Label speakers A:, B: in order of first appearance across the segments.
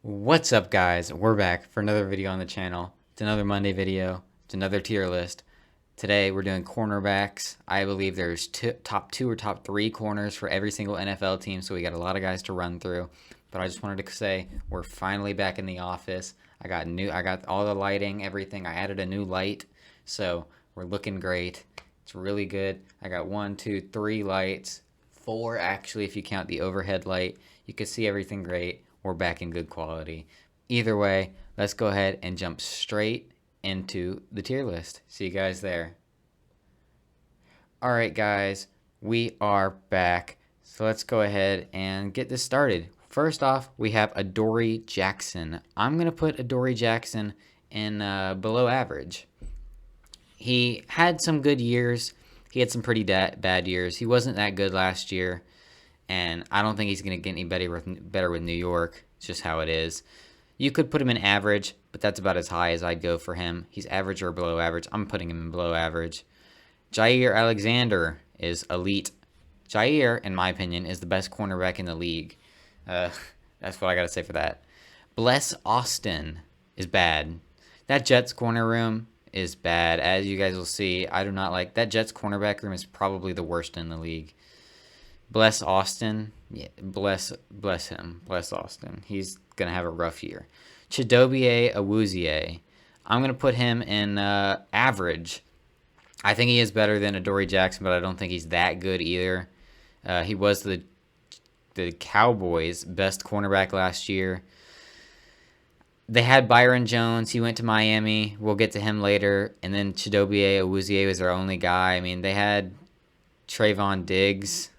A: What's up, guys? We're back for another video on the channel. It's another Monday video. It's another tier list. Today we're doing cornerbacks. I believe there's top two or top three corners for every single NFL team, so we got a lot of guys to run through. But I just wanted to say we're finally back in the office. I got all the lighting, everything. I added a new light, so we're looking great. It's really good. I got 1, 2, 3 lights, 4 actually if you count the overhead light. You can see everything great. We're back in good quality. Either way, let's go ahead and jump straight into the tier list. See you guys there. Alright guys, we are back. So let's go ahead and get this started. First off, we have a Dory Jackson. I'm going to put a Dory Jackson in below average. He had some good years. He had some pretty bad years. He wasn't that good last year. And I don't think he's going to get any better with New York. It's just how it is. You could put him in average, but that's about as high as I'd go for him. He's average or below average. I'm putting him in below average. Jaire Alexander is elite. Jaire, in my opinion, is the best cornerback in the league. That's what I got to say for that. Bless Austin is bad. That Jets corner room is bad. As you guys will see, I do not like that Jets cornerback room is probably the worst in the league. Bless Austin. Yeah, bless him. Bless Austin. He's going to have a rough year. Chidobe Awuzie. I'm going to put him in average. I think he is better than a Dory Jackson, but I don't think he's that good either. He was the Cowboys' best cornerback last year. They had Byron Jones. He went to Miami. We'll get to him later. And then Chidobe Awuzie was their only guy. I mean, they had Trayvon Diggs.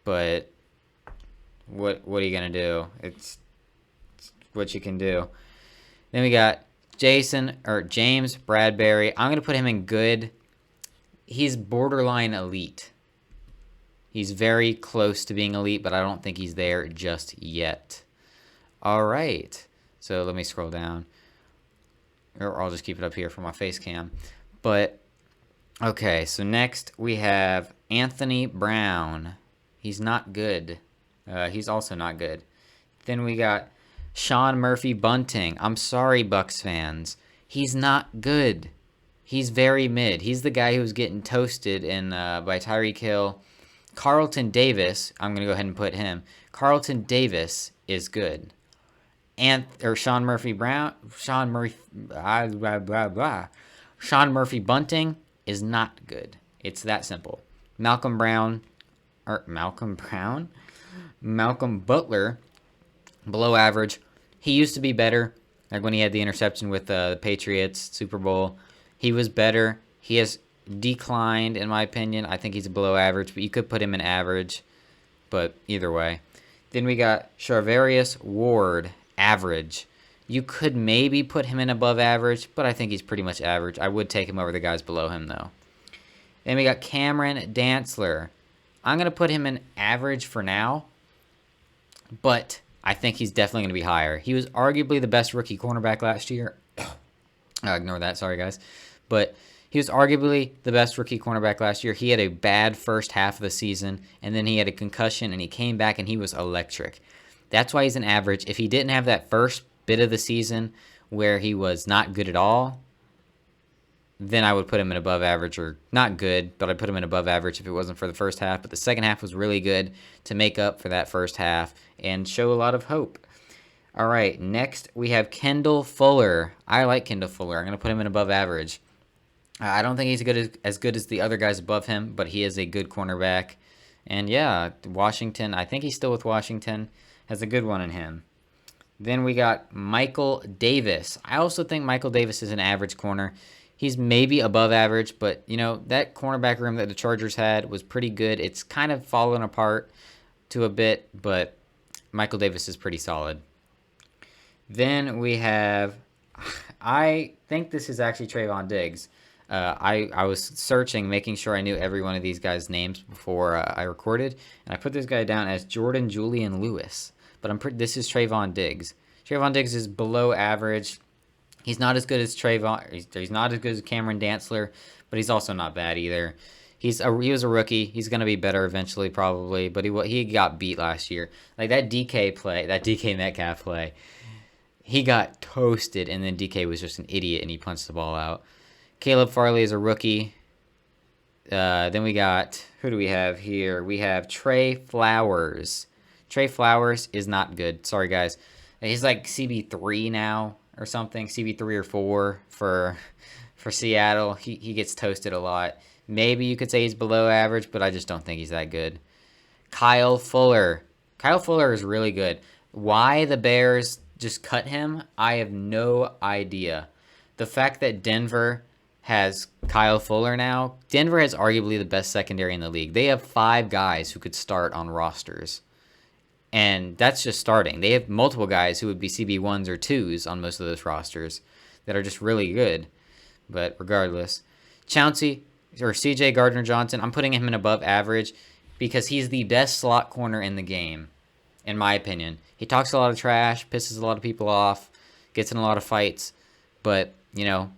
A: But what are you going to do? It's what you can do. Then we got James Bradbury. I'm going to put him in good. He's borderline elite. He's very close to being elite, but I don't think he's there just yet. All right. So let me scroll down. Or I'll just keep it up here for my face cam. But, okay, so next we have Anthony Brown. He's not good. He's also not good. Then we got Sean Murphy Bunting. I'm sorry, Bucks fans. He's not good. He's very mid. He's the guy who was getting toasted by Tyreek Hill. Carlton Davis. I'm going to go ahead and put him. Carlton Davis is good. Sean Murphy is not good. It's that simple. Malcolm Butler, below average. He used to be better, like when he had the interception with the Patriots Super Bowl. He was better. He has declined, in my opinion. I think he's below average, but you could put him in average. But either way. Then we got Charvarius Ward, average. You could maybe put him in above average, but I think he's pretty much average. I would take him over the guys below him, though. Then we got Cameron Dantzler. I'm going to put him in average for now, but I think he's definitely going to be higher. He was arguably the best rookie cornerback last year. Ignore that. Sorry, guys. But he was arguably the best rookie cornerback last year. He had a bad first half of the season, and then he had a concussion, and he came back, and he was electric. That's why he's an average. If he didn't have that first bit of the season where he was not good at all, then I would put him in above average, or not good, but I'd put him in above average if it wasn't for the first half. But the second half was really good to make up for that first half and show a lot of hope. All right, next we have Kendall Fuller. I like Kendall Fuller. I'm going to put him in above average. I don't think he's as good as the other guys above him, but he is a good cornerback. And yeah, Washington, I think he's still with Washington, has a good one in him. Then we got Michael Davis. I also think Michael Davis is an average corner. He's maybe above average, but, you know, that cornerback room that the Chargers had was pretty good. It's kind of fallen apart to a bit, but Michael Davis is pretty solid. Then we have, I think this is actually Trayvon Diggs. I was searching, making sure I knew every one of these guys' names before I recorded, and I put this guy down as Jordan Julian Lewis. But this is Trayvon Diggs. Trayvon Diggs is below average. He's not as good as Trayvon. He's not as good as Cameron Dantzler, but he's also not bad either. He was a rookie. He's going to be better eventually, probably. But he got beat last year. Like that DK Metcalf play. he got toasted, and then DK was just an idiot, and he punched the ball out. Caleb Farley is a rookie. Then we got, who do we have here? We have Trey Flowers. Trey Flowers is not good. Sorry, guys. He's like CB3 now or something, CB3 or 4 for Seattle. He gets toasted a lot. Maybe you could say he's below average, but I just don't think he's that good. Kyle Fuller. Kyle Fuller is really good. Why the Bears just cut him, I have no idea. The fact that Denver has Kyle Fuller now, Denver has arguably the best secondary in the league. They have 5 guys who could start on rosters. And that's just starting. They have multiple guys who would be CB1s or 2s on most of those rosters that are just really good. But regardless, Chauncey or CJ Gardner Johnson, I'm putting him in above average because he's the best slot corner in the game, in my opinion. He talks a lot of trash, pisses a lot of people off, gets in a lot of fights, but, you know,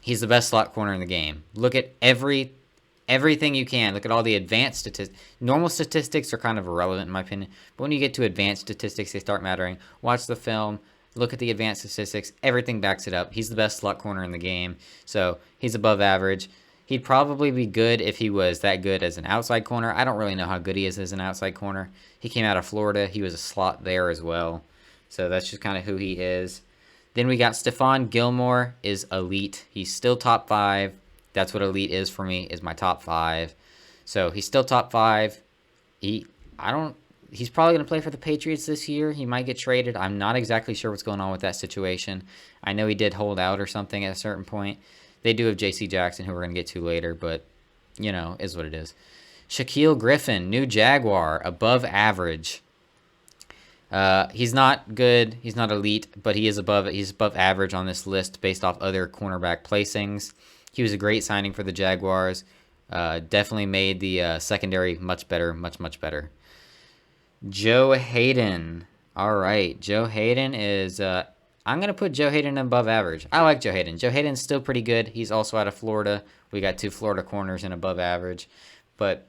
A: he's the best slot corner in the game. Look at everything you can. Look at all the advanced statistics. Normal statistics are kind of irrelevant in my opinion, but when you get to advanced statistics, they start mattering. Watch the film. Look at the advanced statistics. Everything backs it up. He's the best slot corner in the game, so he's above average. He'd probably be good if he was that good as an outside corner. I don't really know how good he is as an outside corner. He came out of Florida. He was a slot there as well, so that's just kind of who he is. Then we got Stefan Gilmore is elite. He's still top 5. That's what elite is for me, is my top 5. So he's still top 5. He's probably going to play for the Patriots this year. He might get traded. I'm not exactly sure what's going on with that situation. I know he did hold out or something at a certain point. They do have J.C. Jackson, who we're going to get to later, but, you know, is what it is. Shaquille Griffin, new Jaguar, above average. He's not good. He's not elite, but he's above average on this list based off other cornerback placings. He was a great signing for the Jaguars. Definitely made the secondary much better, much better. Joe Hayden. All right, Joe Hayden is... I'm going to put Joe Hayden above average. I like Joe Hayden. Joe Hayden's still pretty good. He's also out of Florida. We got 2 Florida corners in above average. But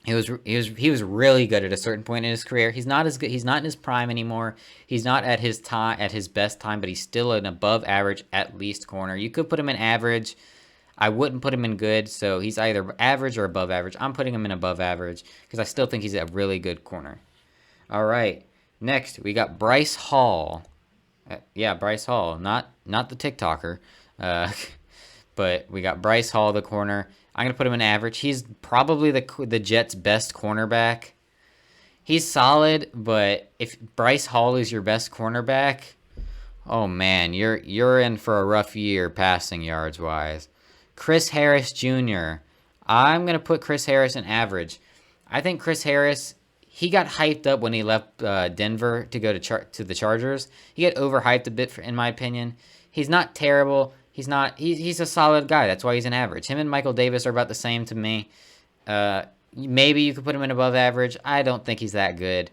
A: he was really good at a certain point in his career. He's not as good. He's not in his prime anymore. He's not at his best time, but he's still an above average at least corner. You could put him in average. I wouldn't put him in good, so he's either average or above average. I'm putting him in above average because I still think he's a really good corner. All right. Next, we got Bryce Hall. Bryce Hall, not the TikToker, but we got Bryce Hall, the corner. I'm gonna put him in average. He's probably the Jets' best cornerback. He's solid, but if Bryce Hall is your best cornerback, oh man, you're in for a rough year passing yards wise. Chris Harris Jr. I'm gonna put Chris Harris in average. I think Chris Harris. He got hyped up when he left Denver to go to the Chargers. He got overhyped a bit, in my opinion. He's not terrible. He's a solid guy. That's why he's an average. Him and Michael Davis are about the same to me. Maybe you could put him in above average. I don't think he's that good.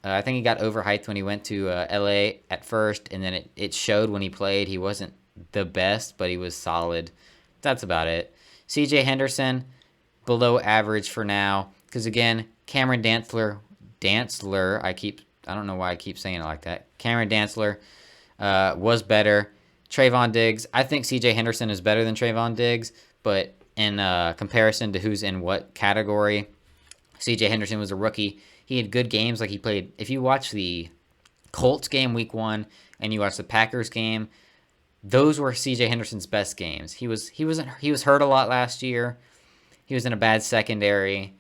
A: I think he got overhyped when he went to LA at first, and then it showed when he played. He wasn't the best, but he was solid. That's about it. CJ Henderson, below average for now. Because again, Cameron Dantzler, I don't know why I keep saying it like that. Cameron Dantzler was better. Trayvon Diggs, I think CJ Henderson is better than Trayvon Diggs, but in comparison to who's in what category, CJ Henderson was a rookie. He had good games, like he played. If you watch the Colts game week 1 and you watch the Packers game, those were CJ Henderson's best games. He was hurt a lot last year. He was in a bad secondary.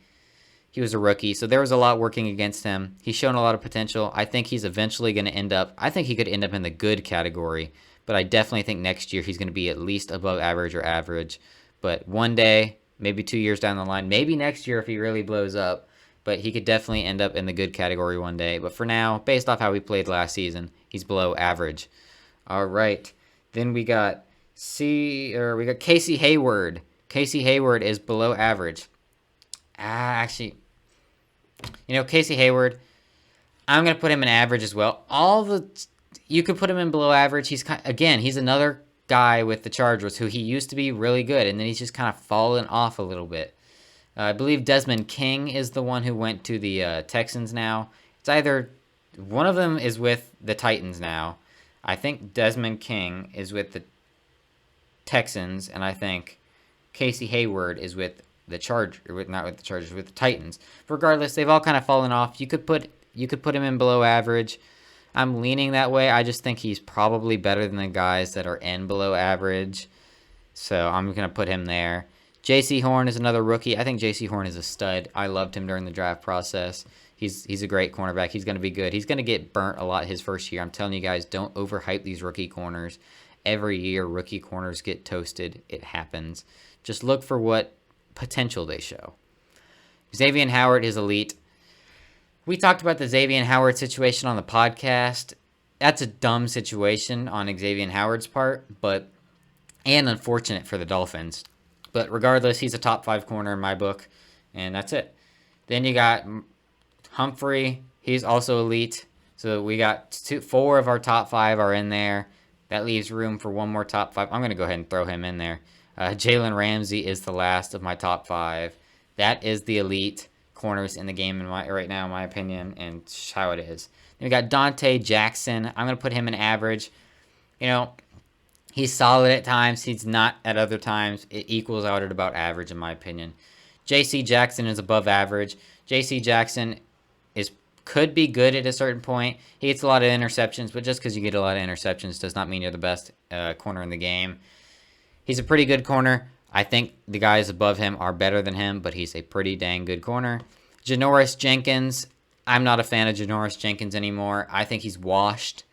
A: He was a rookie, so there was a lot working against him. He's shown a lot of potential. I think he's eventually going to I think he could end up in the good category, but I definitely think next year he's going to be at least above average or average. But one day, maybe 2 years down the line, maybe next year if he really blows up, but he could definitely end up in the good category one day. But for now, based off how he played last season, he's below average. All right. Then we got Casey Hayward. Casey Hayward is below average. Actually, Casey Hayward, I'm going to put him in average as well. You could put him in below average. He's another guy with the Chargers who he used to be really good, and then he's just kind of fallen off a little bit. I believe Desmond King is the one who went to the Texans now. It's either one of them is with the Titans now. I think Desmond King is with the Texans, and I think Casey Hayward is with the not with the Chargers, with the Titans. Regardless, they've all kind of fallen off. You could put him in below average. I'm leaning that way. I just think he's probably better than the guys that are in below average. So I'm going to put him there. J.C. Horn is another rookie. I think J.C. Horn is a stud. I loved him during the draft process. He's a great cornerback. He's going to be good. He's going to get burnt a lot his first year. I'm telling you guys, don't overhype these rookie corners. Every year, rookie corners get toasted. It happens. Just look for what potential they show. Xavier Howard is elite. We talked about the Xavier Howard situation on the podcast. That's a dumb situation on Xavier Howard's part, and unfortunate for the Dolphins. But regardless, he's a top 5 corner in my book, and that's it. Then you got Humphrey. He's also elite. So we got 4 of our top 5 are in there. That leaves room for one more top 5. I'm going to go ahead and throw him in there. Jaylen Ramsey is the last of my top 5. That is the elite corners in the game right now, in my opinion, and how it is. Then we got Dante Jackson. I'm going to put him in average. He's solid at times. He's not at other times. It equals out at about average, in my opinion. J.C. Jackson is above average. J.C. Jackson could be good at a certain point. He gets a lot of interceptions, but just because you get a lot of interceptions does not mean you're the best corner in the game. He's a pretty good corner. I think the guys above him are better than him, but he's a pretty dang good corner. Janoris Jenkins. I'm not a fan of Janoris Jenkins anymore. I think he's washed.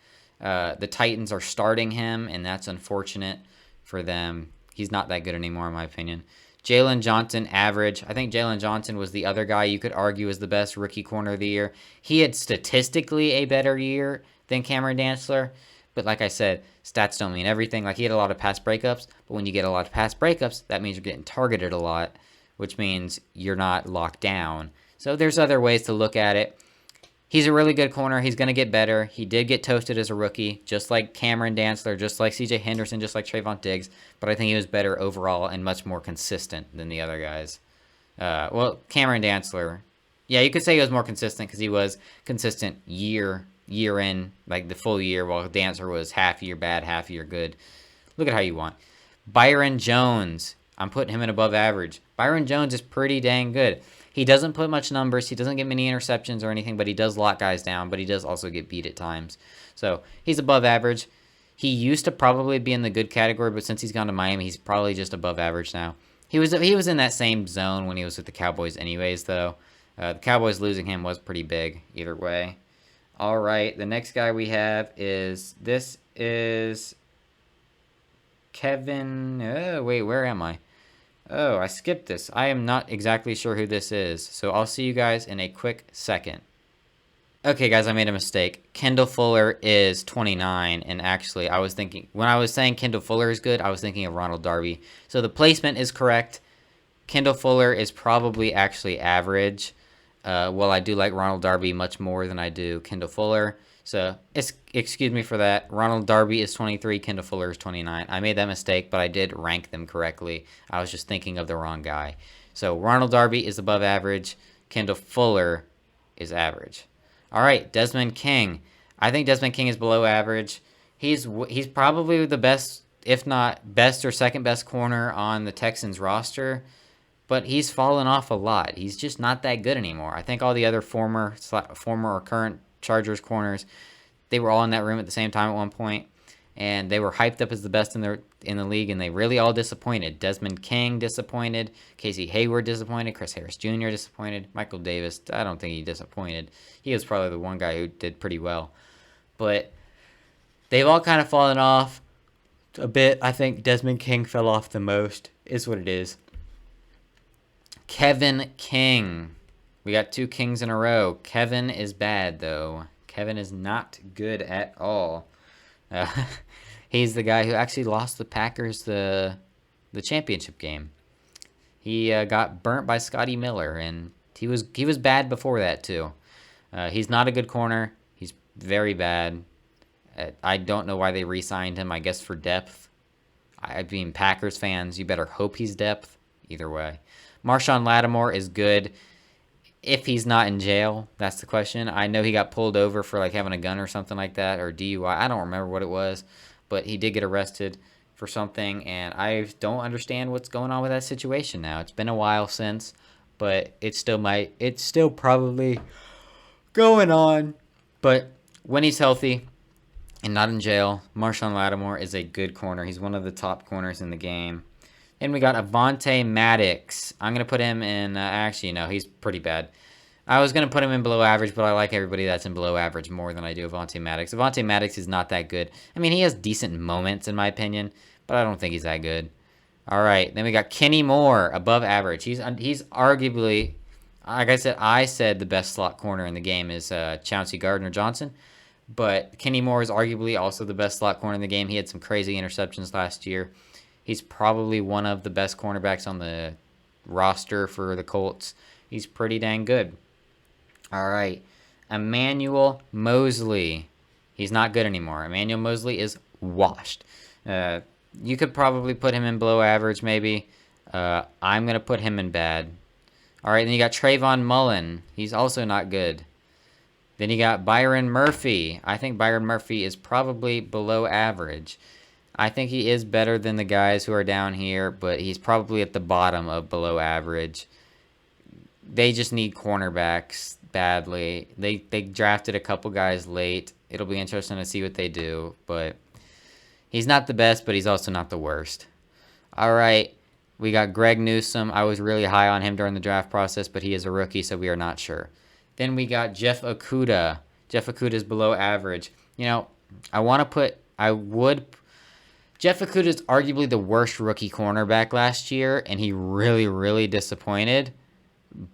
A: The Titans are starting him, and that's unfortunate for them. He's not that good anymore, in my opinion. Jalen Johnson, average. I think Jalen Johnson was the other guy you could argue is the best rookie corner of the year. He had statistically a better year than Cameron Dantzler, but like I said, stats don't mean everything. Like, he had a lot of pass breakups, but when you get a lot of pass breakups, that means you're getting targeted a lot, which means you're not locked down. So there's other ways to look at it. He's a really good corner. He's going to get better. He did get toasted as a rookie, just like Cameron Dantzler, just like C.J. Henderson, just like Trayvon Diggs. But I think he was better overall and much more consistent than the other guys. Cameron Dantzler, yeah, you could say he was more consistent because he was consistent year in, like the full year, while Dantzler was half year bad, half year good. Look at how you want. Byron Jones, I'm putting him in above average. Byron Jones is pretty dang good. He doesn't put much numbers. He doesn't get many interceptions or anything, but he does lock guys down, but he does also get beat at times. So he's above average. He used to probably be in the good category, but since he's gone to Miami, he's probably just above average now. He was in that same zone when he was with the Cowboys anyways, though. The Cowboys losing him was pretty big either way. All right, the next guy we have is Kevin. Wait, where am I? Oh, I skipped this. I am not exactly sure who this is, so I'll see you guys in a quick second. Okay, guys, I made a mistake. Kendall Fuller is 29, and actually, I was thinking, when I was saying Kendall Fuller is good, I was thinking of Ronald Darby. So the placement is correct. Kendall Fuller is probably actually average. I do like Ronald Darby much more than I do Kendall Fuller. So, excuse me for that. Ronald Darby is 23, Kendall Fuller is 29. I made that mistake, but I did rank them correctly. I was just thinking of the wrong guy. So, Ronald Darby is above average. Kendall Fuller is average. All right, Desmond King. I think Desmond King is below average. He's probably the best, if not best or second best corner on the Texans roster, but he's fallen off a lot. He's just not that good anymore. I think all the other former or current Chargers corners, they were all in that room at the same time at one point, and they were hyped up as the best in the league, and they really all disappointed. Desmond King disappointed, Casey Hayward disappointed, Chris Harris Jr. disappointed, Michael Davis, I don't think he disappointed. He was probably the one guy who did pretty well, but they've all kind of fallen off a bit. I think Desmond King fell off the most, is what it is. Kevin King. We got 2 Kings in a row. Kevin is bad, though. Kevin is not good at all. He's the guy who actually lost the Packers the championship game. He got burnt by Scotty Miller, and he was bad before that, too. He's not a good corner. He's very bad. I don't know why they re-signed him, I guess for depth. I mean, Packers fans, you better hope he's depth. Either way. Marshawn Lattimore is good. if he's not in jail, that's the question. I know he got pulled over for like having a gun or something like that, or DUI. I don't remember what it was, but he did get arrested for something, and I don't understand what's going on with that situation now. It's been a while since, but it's still probably going on. But when he's healthy and not in jail, Marshawn Lattimore is a good corner. He's one of the top corners in the game. And we got Avonte Maddox. I'm going to put him in, actually, no, he's pretty bad. I was going to put him in below average, but I like everybody that's in below average more than I do Avonte Maddox. Avonte Maddox is not that good. I mean, he has decent moments, in my opinion, but I don't think he's that good. All right, then we got Kenny Moore, above average. He's arguably, like I said the best slot corner in the game is Chauncey Gardner Johnson, but Kenny Moore is arguably also the best slot corner in the game. He had some crazy interceptions last year. He's probably one of the best cornerbacks on the roster for the Colts. He's pretty dang good. All right, Emmanuel Mosley. He's not good anymore. Emmanuel Mosley is washed. You could probably put him in below average, maybe. I'm going to put him in bad. All right, then you got Trayvon Mullen. He's also not good. Then you got Byron Murphy. I think Byron Murphy is probably below average. I think he is better than the guys who are down here, but he's probably at the bottom of below average. They just need cornerbacks badly. They drafted a couple guys late. It'll be interesting to see what they do, but he's not the best, but he's also not the worst. All right, we got Greg Newsome. I was really high on him during the draft process, but he is a rookie, so we are not sure. Then we got Jeff Okudah. Jeff Okudah is below average. You know, Jeff Okudah is arguably the worst rookie cornerback last year, and he really, really disappointed.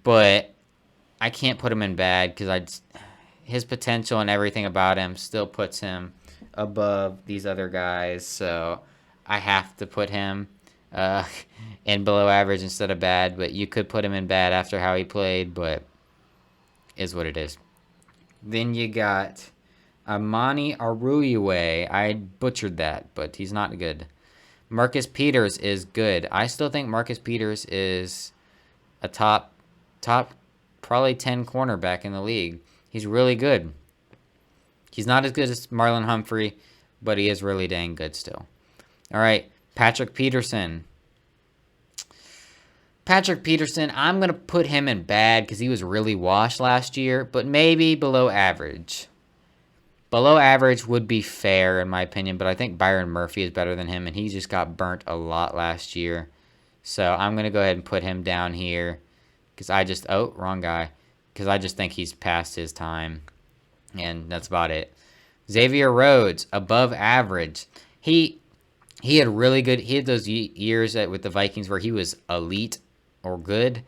A: But I can't put him in bad because his potential and everything about him still puts him above these other guys. So I have to put him in below average instead of bad. But you could put him in bad after how he played, but is what it is. Then you got Amani Aruiwe. I butchered that, but he's not good. Marcus Peters is good. I still think Marcus Peters is a top probably 10 cornerback in the league. He's really good. He's not as good as Marlon Humphrey, but he is really dang good still. All right, Patrick Peterson. I'm going to put him in bad because he was really washed last year, but maybe below average. Below average would be fair in my opinion, but I think Byron Murphy is better than him, and he just got burnt a lot last year. So I'm going to go ahead and put him down here because wrong guy. Because I just think he's past his time, and that's about it. Xavier Rhodes, above average. He had really good, he had those years with the Vikings where he was elite or good.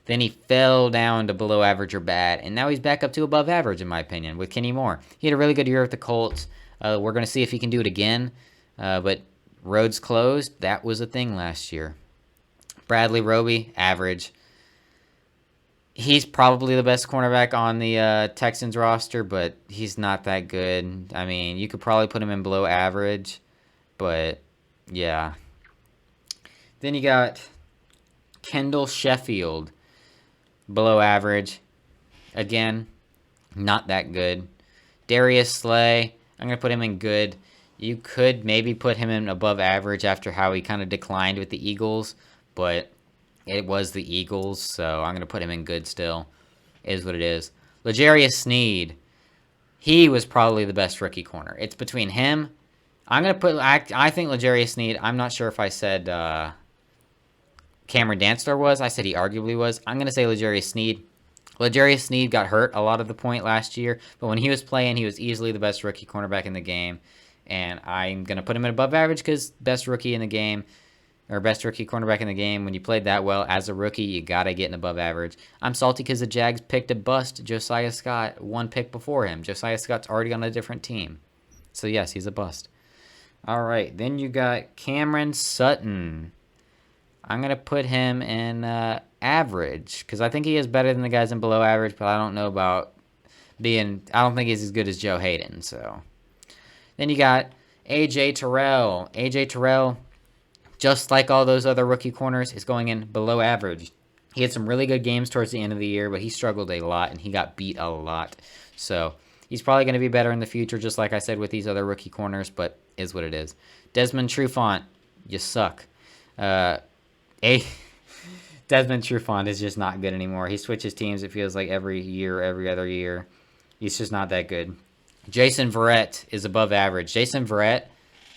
A: Then he fell down to below average or bad, and now he's back up to above average, in my opinion, with Kenny Moore. He had a really good year with the Colts. We're going to see if he can do it again, but Rhodes closed. That was a thing last year. Bradley Roby, average. He's probably the best cornerback on the Texans roster, but he's not that good. I mean, you could probably put him in below average, but yeah. Then you got Kendall Sheffield. Below average. Again, not that good. Darius Slay, I'm going to put him in good. You could maybe put him in above average after how he kind of declined with the Eagles, but it was the Eagles, so I'm going to put him in good still. It is what it is. Legerius Snead, he was probably the best rookie corner. It's between him. I'm going to put, I think Legerius Snead, I'm not sure if I said Cameron Dantzler was. I said he arguably was. I'm going to say Legerius Snead. Legerius Snead got hurt a lot of the point last year, but when he was playing, he was easily the best rookie cornerback in the game, and I'm going to put him at above average because best rookie in the game, or best rookie cornerback in the game, when you played that well as a rookie, you got to get an above average. I'm salty because the Jags picked a bust, Josiah Scott, one pick before him. Josiah Scott's already on a different team. So, yes, he's a bust. All right, then you got Cameron Sutton. I'm going to put him in average because I think he is better than the guys in below average, but I don't know about I don't think he's as good as Joe Hayden. So then you got A.J. Terrell. A.J. Terrell, just like all those other rookie corners, is going in below average. He had some really good games towards the end of the year, but he struggled a lot, and he got beat a lot. So he's probably going to be better in the future, just like I said with these other rookie corners, but is what it is. Desmond Trufant, you suck. Desmond Trufant is just not good anymore. He switches teams, it feels like, every year, every other year. He's just not that good. Jason Verrett is above average. Jason Verrett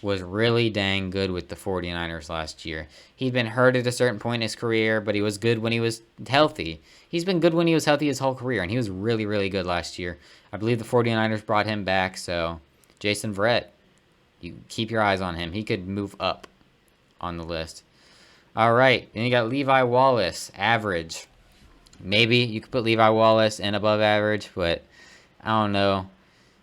A: was really dang good with the 49ers last year. He'd been hurt at a certain point in his career, but he was good when he was healthy. He's been good when he was healthy his whole career, and he was really, really good last year. I believe the 49ers brought him back, so Jason Verrett, you keep your eyes on him. He could move up on the list. All right, then you got Levi Wallace, average. Maybe you could put Levi Wallace in above average, but I don't know.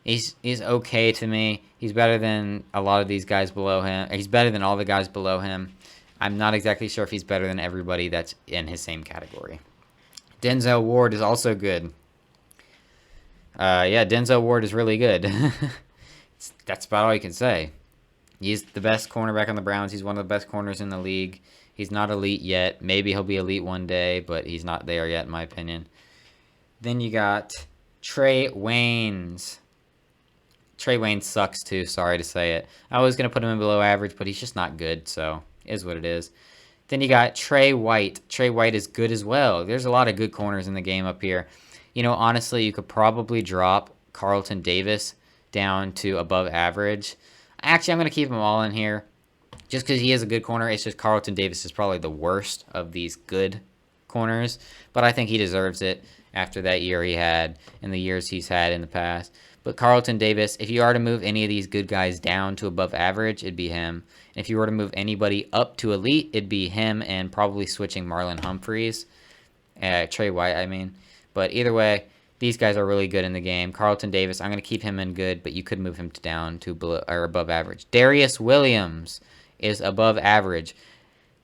A: He's okay to me. He's better than a lot of these guys below him. He's better than all the guys below him. I'm not exactly sure if he's better than everybody that's in his same category. Denzel Ward is also good. Yeah, Denzel Ward is really good. That's about all you can say. He's the best cornerback on the Browns. He's one of the best corners in the league. He's not elite yet. Maybe he'll be elite one day, but he's not there yet, in my opinion. Then you got Trey Wayne. Trey Wayne sucks too, sorry to say it. I was going to put him in below average, but he's just not good, so is what it is. Then you got Trey White. Trey White is good as well. There's a lot of good corners in the game up here. You know, honestly, you could probably drop Carlton Davis down to above average. Actually, I'm going to keep them all in here. Just because he is a good corner, it's just Carlton Davis is probably the worst of these good corners. But I think he deserves it after that year he had and the years he's had in the past. But Carlton Davis, if you are to move any of these good guys down to above average, it'd be him. And if you were to move anybody up to elite, it'd be him and probably switching Marlon Humphreys. Trey White, I mean. But either way, these guys are really good in the game. Carlton Davis, I'm going to keep him in good, but you could move him down to below or above average. Darius Williams is above average.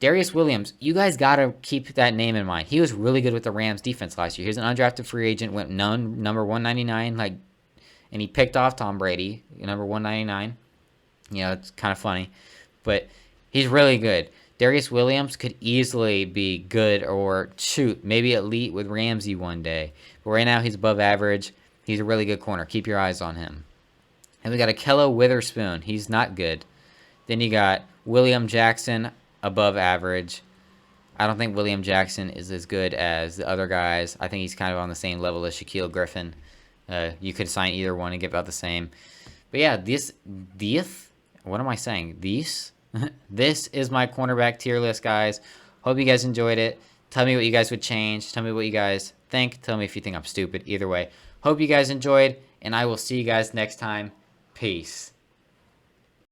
A: Darius Williams, you guys got to keep that name in mind. He was really good with the Rams defense last year. He was an undrafted free agent, went number 199, and he picked off Tom Brady, number 199. You know, it's kind of funny, but he's really good. Darius Williams could easily be good or maybe elite with Ramsey one day. But right now he's above average. He's a really good corner. Keep your eyes on him. And we got a Kellow Witherspoon. He's not good. Then you got William Jackson, above average. I don't think William Jackson is as good as the other guys. I think he's kind of on the same level as Shaquille Griffin. You could sign either one and get about the same. But yeah, what am I saying? This is my cornerback tier list, guys. Hope you guys enjoyed it. Tell me what you guys would change. Tell me what you guys think. Tell me if you think I'm stupid. Either way, hope you guys enjoyed, and I will see you guys next time. Peace.